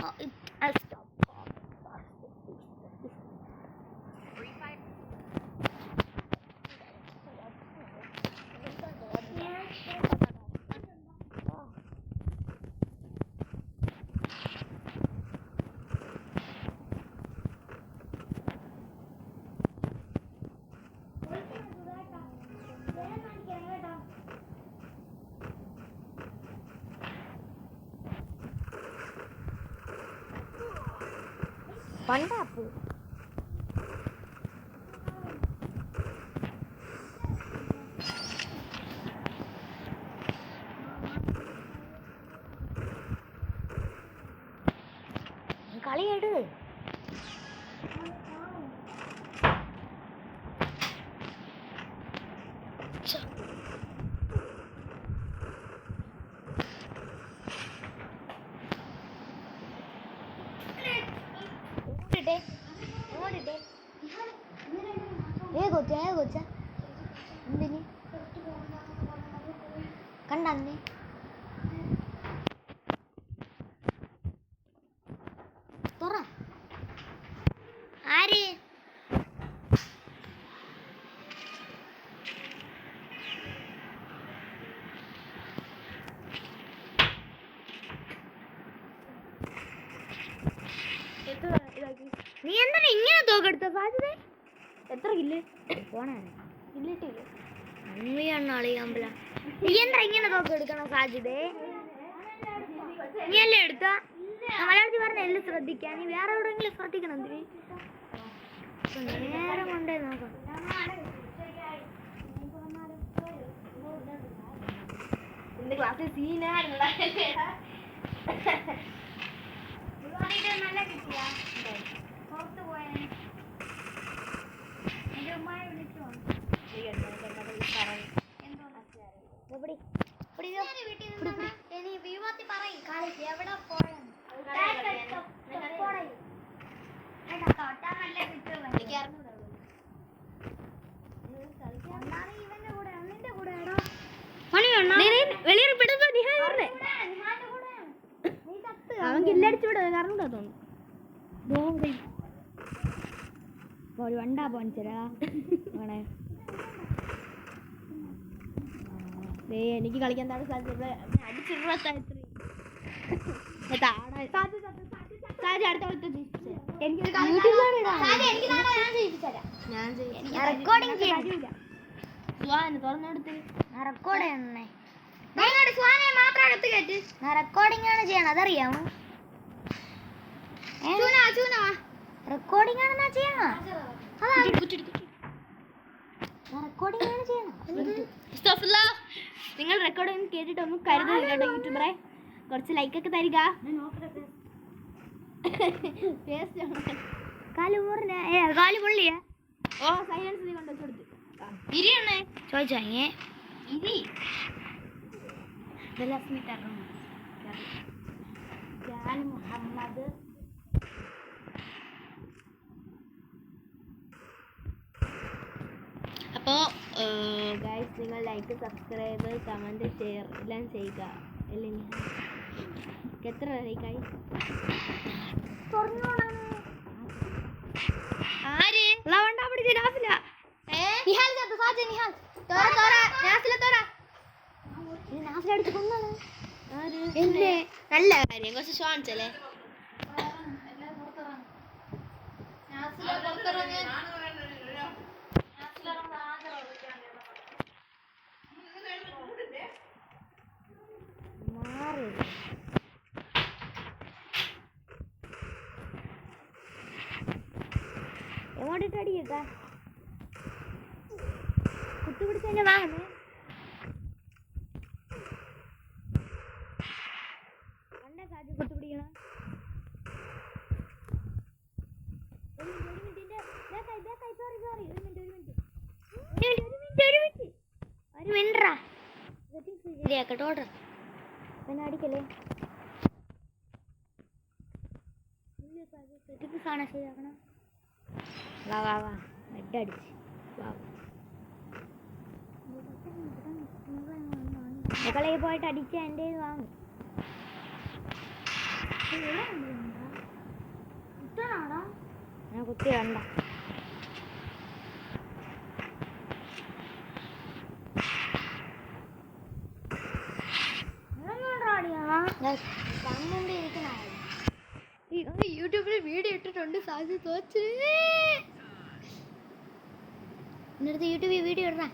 I'll stop. പണ്ടാപ്പ് കളിയെടു കൊച്ച എന്തിന് കണ്ടേ തുറ ആര് നീ എന്താ ഇങ്ങനെ തോക്കെടുത്ത സാധ്യത എത്ര കില്ല് പോണാണ് കില്ലിട്ടില്ല അമ്മയാണ് അളിയാമ്പല നീ എന്താ ഇങ്ങനെ തോക്കെടുക്കണം സാധ്യത നീ അല്ലേ എടുത്ത മലയാളത്തിൽ പറഞ്ഞ എല്ലാം ശ്രദ്ധിക്കാൻ നീ വേറെ എവിടെയെങ്കിലും ശ്രദ്ധിക്കണം എന്തിന് നേരം കൊണ്ടേ നോക്കാം എന്റെ ക്ലാസ്സിൽ സീനായിരുന്നു നല്ല കിട്ടിയ പുറത്ത് പോയ അവൻ കില്ലടിച്ചു വിട കാരണം തോന്നുന്നു വണ്ടാ പോണിച്ചരാ എനിക്ക് കളിക്കാൻ സാധ്യത റെക്കോർഡിംഗ് ആണ് ചെയ്യണം അതറിയാമോ റെക്കോർഡിംഗ് ആണെന്നാ ചെയ്യണം റെക്കോർഡിംഗ് ആണ് ചെയ്യണം നിങ്ങൾ റെക്കോർഡിംഗ് കേട്ടിട്ടൊന്നും കരുതരുത് കേട്ടോ യൂട്യൂബറെ കുറച്ച് ലൈക്കൊക്കെ തരിക കാല് പൊള്ളിയാ ഓ സൈലൻസ് നീ കൊണ്ടു കൊടുത്ത് ഇരിയണ്ണേ ചോദിച്ചോ ഇരി ഞാൻ മുഹമ്മദ് അപ്പോൾ ഗൈസ് നിങ്ങൾ ലൈക്ക് സബ്സ്ക്രൈബ് കമൻറ്റ് ഷെയർ എല്ലാം ചെയ്യുക അല്ലെങ്കിൽ എത്ര ലൈക്കായി ആര് ലവണ്ടാ പിടിച്ച നാസില നിഹാൽ ചത്ത സാജ നിഹാൽ തോറ തോറ നാസില തോറ ഈ നാസില അടിച്ച് കൊന്നാണ് ആര് എന്നെ നല്ല കാര്യം കുറച്ച് ഷോണിച്ചല്ലേ നാസില പുറത്തിറങ്ങി മാറി എങ്ങോട്ടിട്ട് അടിയേക്കാ കുത്തുപിടിച്ച് തന്നെ വാങ്ങുന്നേ കണ്ടേ സാധ്യ കുത്തുപിടിക്കണം ഒരു മിനിറ്റ് ശരിയാക്കട്ടെ ഓർഡർ പിന്നെ അടിക്കല്ലേ കാണാൻ ശരിയാക്കണം വാ വാ വാ അടിച്ച് വാ മക്കളെ പോയിട്ട് അടിച്ച് എൻ്റെ വാങ്ങും ഞാൻ കുത്തി കണ്ട യൂട്യൂബിൽ വീഡിയോ ഇട്ടിട്ടുണ്ട് സാധ്യത തോച്ചേ. എന്റെ അടുത്ത് യൂട്യൂബിൽ വീഡിയോ ഇടണേ.